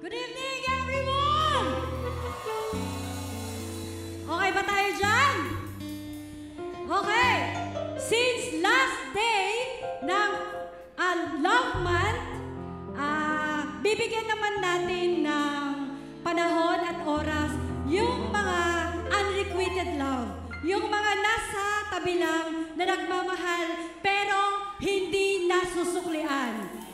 Good evening, everyone! Okay ba tayo dyan? Okay. Since last day ng Love Month, bibigyan naman natin ng panahon at oras yung mga unrequited love. Yung mga nasa tabi lang na nagmamahal pero hindi nasusuklian.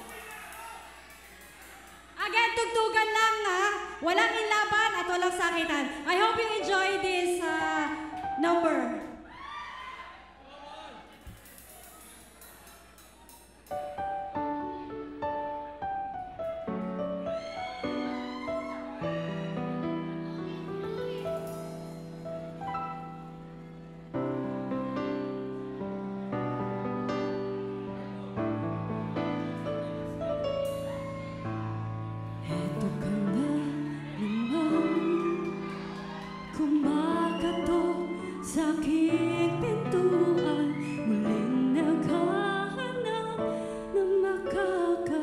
Again, tugtugan lang ha. Walang inlaban at walang sakitan. I hope you enjoy this number. Sa aking pintuan, muling naghahanap na makakausap.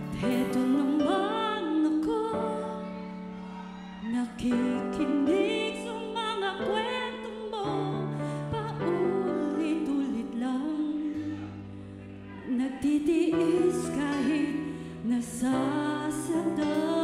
At heto naman ako, nakikinig sa mga kwento mo, paulit-ulit lang. Nagtitiis kahit nasasaktan.